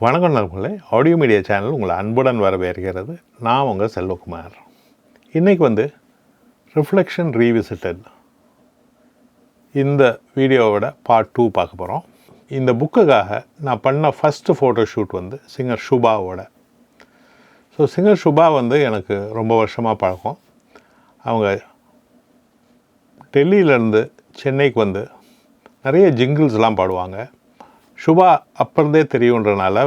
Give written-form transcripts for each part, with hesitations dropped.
வணக்கம் நண்பர்களே, audio media channel உங்களை அன்புடன் வரவேற்கிறது. நான் உங்கள் செல்வகுமார். இன்றைக்கி ரிஃப்ளெக்ஷன் ரீவிசிட்டட் இந்த வீடியோவோட பார்ட் 2 பார்க்க போகிறோம். இந்த புக்குக்காக நான் பண்ண ஃபஸ்ட்டு ஃபோட்டோஷூட் சிங்கர் சுபாவோட. ஸோ சிங்கர் சுபா எனக்கு ரொம்ப வருஷமாக பழக்கம். அவங்க டெல்லியிலேருந்து சென்னைக்கு நிறைய ஜிங்கிள்ஸ்லாம் பாடுவாங்க. சுபா அப்போருந்தே தெரியுன்றனால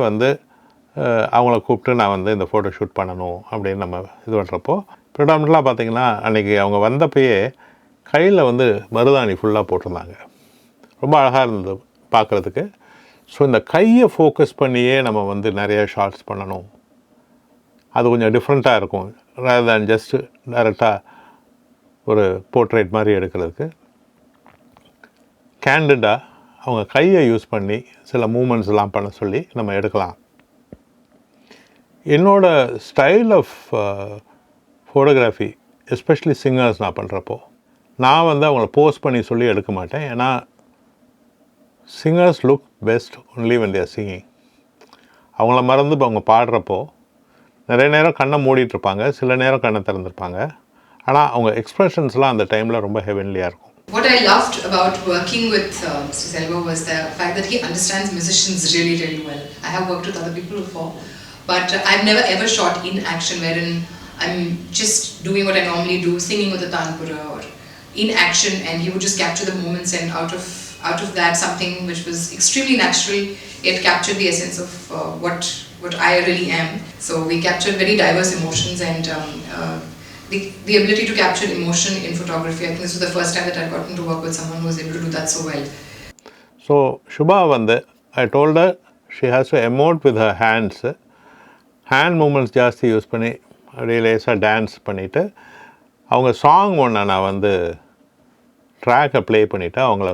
அவங்கள கூப்பிட்டு நான் இந்த ஃபோட்டோ ஷூட் பண்ணணும் அப்படின்னு நம்ம இது பண்ணுறப்போ ப்ரிடாமினெண்ட்டாக பார்த்திங்கன்னா அன்றைக்கி அவங்க வந்தப்பயே கையில் மருதாணி ஃபுல்லாக போட்டிருந்தாங்க. ரொம்ப அழகாக இருந்தது பார்க்குறதுக்கு. ஸோ இந்த கையை ஃபோக்கஸ் பண்ணியே நம்ம நிறைய ஷார்ட்ஸ் பண்ணணும், அது கொஞ்சம் டிஃப்ரெண்ட்டாக இருக்கும் ரேதர் தேன் ஜஸ்ட்டு டைரெக்டாக ஒரு போர்ட்ரேட் மாதிரி எடுக்கிறதுக்கு. கேண்டிடாக அவங்க கையை யூஸ் பண்ணி சில மூமெண்ட்ஸ்லாம் பண்ண சொல்லி நம்ம எடுக்கலாம். என்னோடய style of photography especially singers நான் பண்ணுறப்போ நான் அவங்கள போஸ்ட் பண்ணி சொல்லி எடுக்க மாட்டேன். ஏன்னா singers look best only when they are singing. அவங்கள மறந்து இப்போ அவங்க பாடுறப்போ நிறைய நேரம் கண்ணை மூடிட்டுருப்பாங்க, சில நேரம் கண்ணை திறந்துருப்பாங்க. ஆனால் அவங்க எக்ஸ்ப்ரெஷன்ஸ்லாம் அந்த டைமில் ரொம்ப ஹெவன்லியாக இருக்கும். What I loved about working with Mr. Selva was the fact that he understands musicians really, really well. I have worked with other people before, but I've never ever shot in action wherein I'm just doing what I normally do, singing with a tanpura or in action, and he would just capture the moments, and out of that something which was extremely natural, it captured the essence of what I really am. So we captured very diverse emotions and the ability to capture emotion in photography. I think this was the first time that I've gotten to work with someone who was able to do that so well. So Shubha I told her she has to emote with her hands. Hand movements ஜாஸ்தி use பண்ணி அப்படியே லேசாக dance பண்ணிவிட்டு அவங்க song ஒன்று நான் ட்ராக்கை play பண்ணிவிட்டு அவங்கள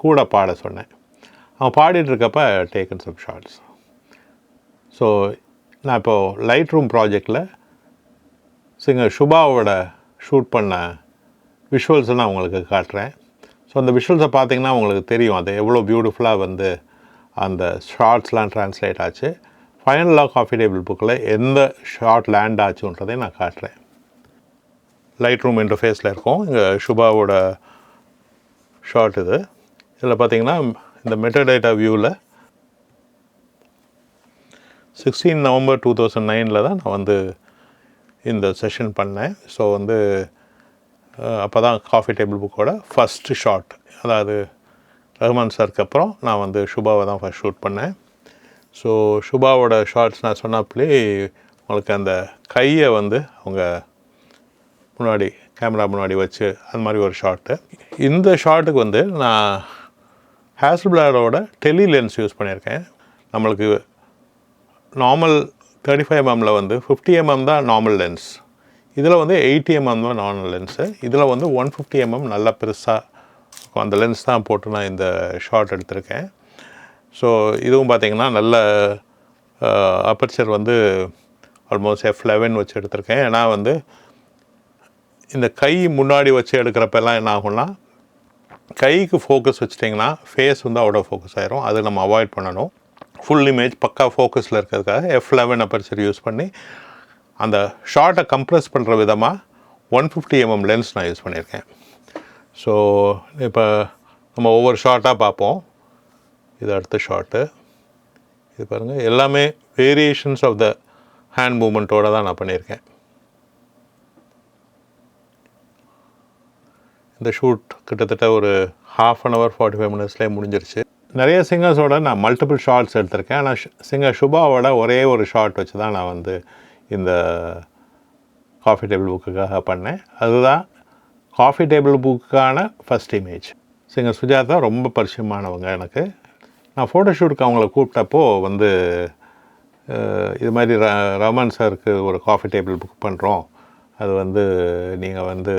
கூட பாட சொன்னேன். அவங்க பாடிட்டுருக்கப்ப டேக்கன் சம் ஷார்ட்ஸ். ஸோ நான் இப்போது லைட் ரூம் ப்ராஜெக்டில் சிங்கர் சுபாவோட ஷூட் பண்ண விஷுவல்ஸை நான் உங்களுக்கு காட்டுறேன். ஸோ அந்த விஷுவல்ஸை பார்த்திங்கன்னா உங்களுக்கு தெரியும் அது எவ்வளோ பியூட்டிஃபுல்லாக அந்த ஷார்ட்ஸ்லாம் ட்ரான்ஸ்லேட் ஆச்சு. ஃபைனலாக காஃபி டேபிள் புக்கில் எந்த ஷார்ட் லேண்ட் ஆச்சுன்றதையும் நான் காட்டுறேன். லைட் ரூம் இன்டர்ஃபேஸில் இருக்கும் இங்கே சுபாவோட ஷார்ட் இது. இதில் பார்த்திங்கன்னா இந்த மெட்டாடேட்டா வியூவில் 16 நவம்பர் 2009 தான் நான் இந்த செஷன் பண்ணேன். ஸோ அப்போ தான் காஃபி டேபிள் புக்கோட ஃபஸ்ட்டு ஷாட், அதாவது ரஹ்மான் சாருக்கு அப்புறம் நான் சுபாவை தான் ஃபஸ்ட் ஷூட் பண்ணேன். ஸோ சுபாவோட ஷார்ட்ஸ் நான் சொன்னாப்லே உங்களுக்கு அந்த கையை அவங்க முன்னாடி கேமரா முன்னாடி வச்சு அந்த மாதிரி ஒரு ஷார்ட்டு. இந்த ஷார்ட்டுக்கு நான் ஹேசல்பிளாரோட டெலி லென்ஸ் யூஸ் பண்ணியிருக்கேன். நம்மளுக்கு நார்மல் 35 mm 50 mm தான் நார்மல் லென்ஸ். இதில் 80 mm தான் நார்மல் லென்ஸு. இதில் 150 mm நல்லா பெருசாக அந்த லென்ஸ் தான் போட்டு நான் இந்த ஷார்ட் எடுத்திருக்கேன். ஸோ இதுவும் பார்த்திங்கன்னா நல்ல அப்பர்ச்சர் ஆல்மோஸ்ட் f11 வச்சு எடுத்திருக்கேன். ஏன்னா இந்த கை முன்னாடி வச்சு எடுக்கிறப்பெல்லாம் என்ன ஆகும்னா கைக்கு ஃபோக்கஸ் வச்சிட்டிங்கன்னா ஃபேஸ் அவுட் ஆஃப் ஃபோக்கஸ் ஆயிரும். அது நம்ம அவாய்ட் பண்ணணும். ஃபுல் இமேஜ் பக்கா ஃபோக்கஸில் இருக்கிறதுக்காக f11 அப்பர்ச்சர் யூஸ் பண்ணி அந்த ஷார்ட்டை கம்ப்ரெஸ் பண்ணுற விதமாக 150 mm லென்ஸ் நான் யூஸ் பண்ணியிருக்கேன். ஸோ இப்போ நம்ம ஒவ்வொரு ஷார்ட்டாக பார்ப்போம். இது அடுத்த ஷார்ட்டு. இது பாருங்கள், எல்லாமே வேரியேஷன்ஸ் ஆஃப் த ஹேண்ட் மூமெண்ட்டோடு தான் நான் பண்ணியிருக்கேன். இந்த ஷூட் கிட்டத்தட்ட ஒரு 1/2 hour 45 minutesலேயே முடிஞ்சிருச்சு. நிறைய சிங்கர்ஸோட நான் மல்டிபிள் ஷார்ட்ஸ் எடுத்திருக்கேன். ஆனால் சிங்கர் சுபாவோட ஒரே ஒரு ஷார்ட் வச்சு தான் நான் இந்த காஃபி டேபிள் புக்குக்காக பண்ணேன். அதுதான் காஃபி டேபிள் புக்குக்கான ஃபஸ்ட் இமேஜ். சிங்கர் சுஜாதா ரொம்ப பரிச்சயமானவங்க எனக்கு. நான் ஃபோட்டோஷூட்டுக்கு அவங்கள கூப்பிட்டப்போ இது மாதிரி ரஹ்மான் சாருக்கு ஒரு காஃபி டேபிள் புக் பண்ணுறோம், அது நீங்கள்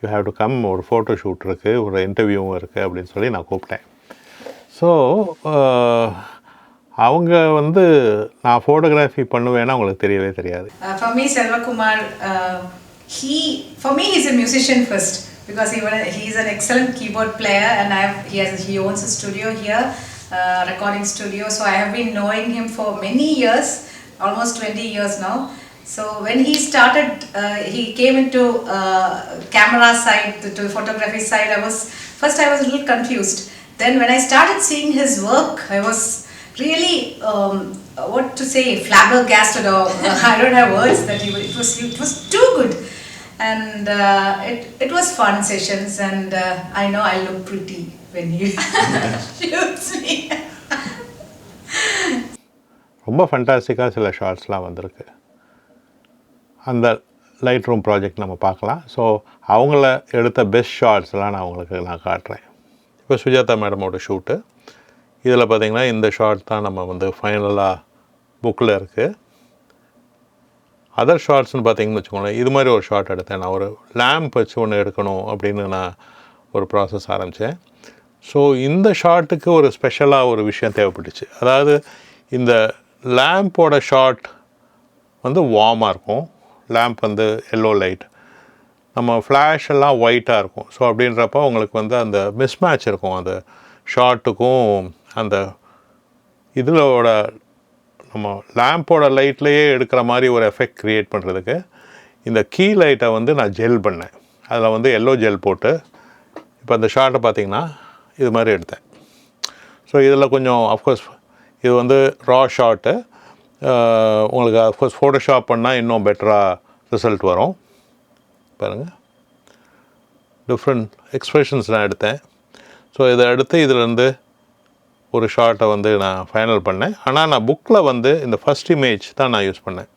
யூ ஹேவ் டு கம், ஒரு ஃபோட்டோ ஷூட் இருக்குது, ஒரு இன்டர்வியூவும் இருக்குது அப்படின்னு சொல்லி நான் கூப்பிட்டேன். ஸோ அவங்க நான் ஃபோட்டோகிராஃபி பண்ணுவேன்னா அவங்களுக்கு தெரியவே தெரியாது. For me, Selvakumar, for me he's a musician first because he is an excellent keyboard player and he owns a studio here recording studio. So I have been knowing him for many years, almost 20 years now. So when he started, he came into camera side, to photography side. I was a little confused. Then when I started seeing his work, I was really what to say, flabbergasted, or I don't have words. That it was too good, and it was fun sessions. And I know I look pretty when he shoots me. ரொம்ப ஃபண்டாஸ்டிக்காக சில ஷார்ட்ஸ்லாம் வந்திருக்கு. அந்த light room project நம்ம பார்க்கலாம். So அவங்கள எடுத்த best ஷார்ட்ஸ்லாம் நான் காட்டுறேன். இப்போ சுஜாதா மேடமோட ஷூட்டு. இதில் பார்த்திங்கன்னா இந்த ஷார்ட் தான் நம்ம வந்து ஃபைனலாக புக்கில் இருக்குது. அதர் ஷார்ட்ஸ்னு பார்த்திங்கன்னு வச்சுக்கோங்களேன், இது மாதிரி ஒரு ஷார்ட் எடுத்தேன். நான் ஒரு லேம்ப் வச்சு ஒன்று எடுக்கணும் அப்படின்னு நான் ஒரு ப்ராசஸ் ஆரம்பித்தேன். ஸோ இந்த ஷார்ட்டுக்கு ஒரு ஸ்பெஷலாக ஒரு விஷயம் தேவைப்பட்டுச்சு. அதாவது இந்த லேம்போட ஷார்ட் வந்து வார்மாக இருக்கும். லேம்ப் வந்து எல்லோ லைட், நம்ம ஃப்ளாஷ் எல்லாம் ஒயிட்டாக இருக்கும். ஸோ அப்படின்றப்போ உங்களுக்கு வந்து அந்த மிஸ்மேட்ச் இருக்கும். அந்த ஷார்ட்டுக்கும் அந்த இதிலோட நம்ம லேம்போட லைட்லேயே எடுக்கிற மாதிரி ஒரு எஃபெக்ட் க்ரியேட் பண்ணுறதுக்கு இந்த கீ லைட்டை வந்து நான் ஜெல் பண்ணேன். அதில் வந்து எல்லோ ஜெல் போட்டு இப்போ அந்த ஷார்ட்டை பார்த்திங்கன்னா இது மாதிரி எடுத்தேன். ஸோ இதில் கொஞ்சம் அஃப்கோர்ஸ் இது வந்து ரா ஷார்ட்டு. உங்களுக்கு அஃப்கோர்ஸ் ஃபோட்டோஷாப் பண்ணால் இன்னும் பெட்டராக ரிசல்ட் வரும். பாருங்கள், டிஃப்ரெண்ட் எக்ஸ்ப்ரெஷன்ஸ் நான் எடுத்தேன். ஸோ இதை எடுத்து இதிலேருந்து ஒரு ஷார்ட்டை வந்து நான் ஃபைனல் பண்ணேன். ஆனால் நான் புக்கில் வந்து இந்த ஃபஸ்ட் இமேஜ் தான் நான் யூஸ் பண்ணேன்.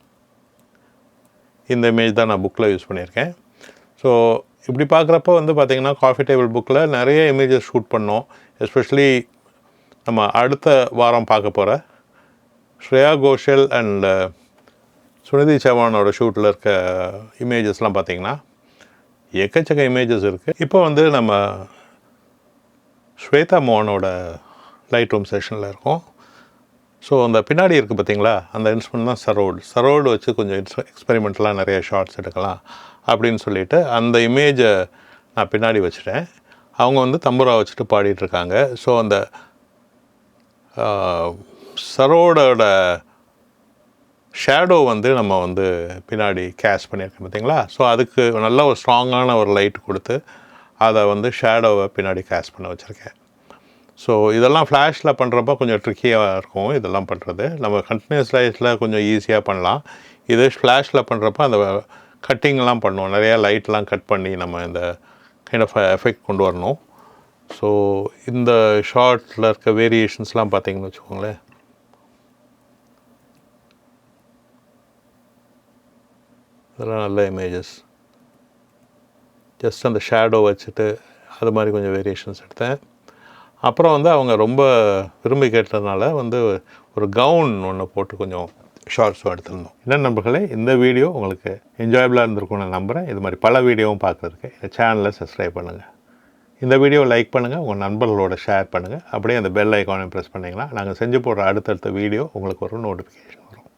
இந்த இமேஜ் தான் நான் புக்கில் யூஸ் பண்ணியிருக்கேன். ஸோ இப்படி பார்க்குறப்ப வந்து பார்த்திங்கன்னா காஃபி டேபிள் புக்கில் நிறைய இமேஜஸ் ஷூட் பண்ணோம். எஸ்பெஷலி நம்ம அடுத்த வாரம் பார்க்க போகிற ஸ்ரேயா கோஷல் அண்ட் சுனிதி சவானோட ஷூட்டில் இருக்க இமேஜஸ்லாம் பார்த்திங்கன்னா எக்கச்சக்க இமேஜஸ் இருக்குது. இப்போ வந்து நம்ம ஸ்வேதா மோகனோட லைட் ரூம் செஷனில் இருக்கோம். ஸோ அந்த பின்னாடி இருக்குது பார்த்திங்களா, அந்த இன்ஸ்ட்ருமெண்ட் தான் சரோடு வச்சு கொஞ்சம் எக்ஸ்பெரிமெண்ட்லாம் நிறைய ஷார்ட்ஸ் எடுக்கலாம் அப்படின்னு சொல்லிவிட்டு அந்த இமேஜை நான் பின்னாடி வச்சுட்டேன். அவங்க வந்து தம்புரா வச்சுட்டு பாடிட்டுருக்காங்க. ஸோ அந்த சரோடோட ஷேடோ வந்து நம்ம வந்து பின்னாடி கேஷ் பண்ணியிருக்கோம் பார்த்திங்களா. ஸோ அதுக்கு நல்ல ஒரு ஸ்ட்ராங்கான ஒரு லைட் கொடுத்து அதை வந்து ஷேடோவை பின்னாடி கேஷ் பண்ண வச்சுருக்கேன். ஸோ இதெல்லாம் ஃப்ளாஷில் பண்ணுறப்ப கொஞ்சம் ட்ரிக்கியாக இருக்கும். இதெல்லாம் பண்ணுறது நம்ம கண்டினியூஸ் லைட்டில் கொஞ்சம் ஈஸியாக பண்ணலாம். இது ஃப்ளாஷில் பண்ணுறப்ப அந்த கட்டிங்லாம் பண்ணுவோம். நிறையா லைட்லாம் கட் பண்ணி நம்ம இந்த கைண்ட் ஆஃப் எஃபெக்ட் கொண்டு வரணும். ஸோ இந்த ஷார்ட்டில் இருக்க வேரியேஷன்ஸ்லாம் பார்த்திங்கன்னு வச்சுக்கோங்களேன், இதெல்லாம் நல்ல இமேஜஸ். ஜஸ்ட் அந்த ஷேடோ வச்சுட்டு அது மாதிரி கொஞ்சம் வேரியேஷன்ஸ் எடுத்தேன். அப்புறம் வந்து அவங்க ரொம்ப விரும்பி கேட்டதுனால வந்து ஒரு கவுன் ஒன்று போட்டு கொஞ்சம் ஷார்ட்ஸும் எடுத்திருந்தோம். என்ன நண்பர்களே, இந்த வீடியோ உங்களுக்கு என்ஜாயபிளாக இருந்திருக்கும்னு நான் நம்புகிறேன். இது மாதிரி பல வீடியோவும் பார்க்குறதுக்கு இந்த சேனலை சப்ஸ்கிரைப் பண்ணுங்கள். இந்த வீடியோ லைக் பண்ணுங்கள், உங்கள் நண்பர்களோட ஷேர் பண்ணுங்கள். அப்படியே அந்த பெல் ஐக்கானையும் ப்ரெஸ் பண்ணிங்கன்னா நாங்கள் செஞ்சு போடுற அடுத்தடுத்த வீடியோ உங்களுக்கு ஒரு நோட்டிஃபிகேஷன் வரும்.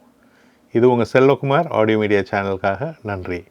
இது உங்கள் செல்வகுமார் ஆடியோ மீடியா சேனலுக்காக நன்றி.